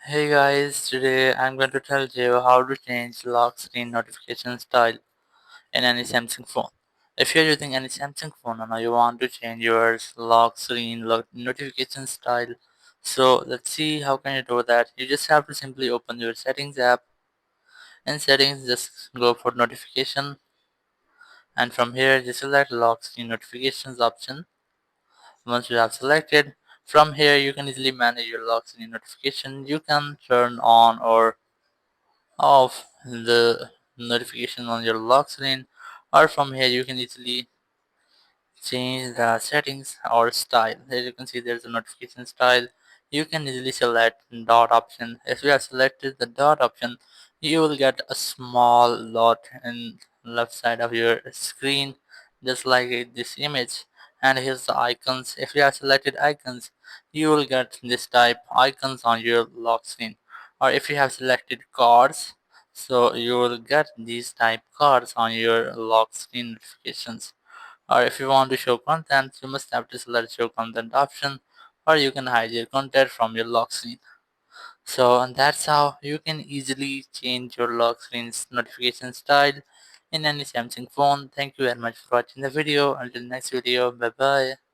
Hey guys, today I'm going to tell you how to change lock screen notification style in any Samsung phone. If you're using any Samsung phone and you want to change your lock screen notification style, so let's see how can you do that. You just have to simply open your settings app. In settings, just go for notification, and from here just select lock screen notifications option. Once you have selected, from here you can easily manage your lock screen notification. You can turn on or off the notification on your lock screen, or from here you can easily change the settings or style. As you can see, there's a notification style. You can easily select dot option. If you have selected the dot option, you will get a small dot in left side of your screen, just like this image. And here's the icons. If you have selected icons, you will get this type icons on your lock screen. Or if you have selected cards, so you will get these type cards on your lock screen notifications. Or if you want to show content, you must have to select show content option, or you can hide your content from your lock screen. So and that's how you can easily change your lock screen's notification style in any Samsung phone. Thank you very much for watching the video. Until next video, bye bye.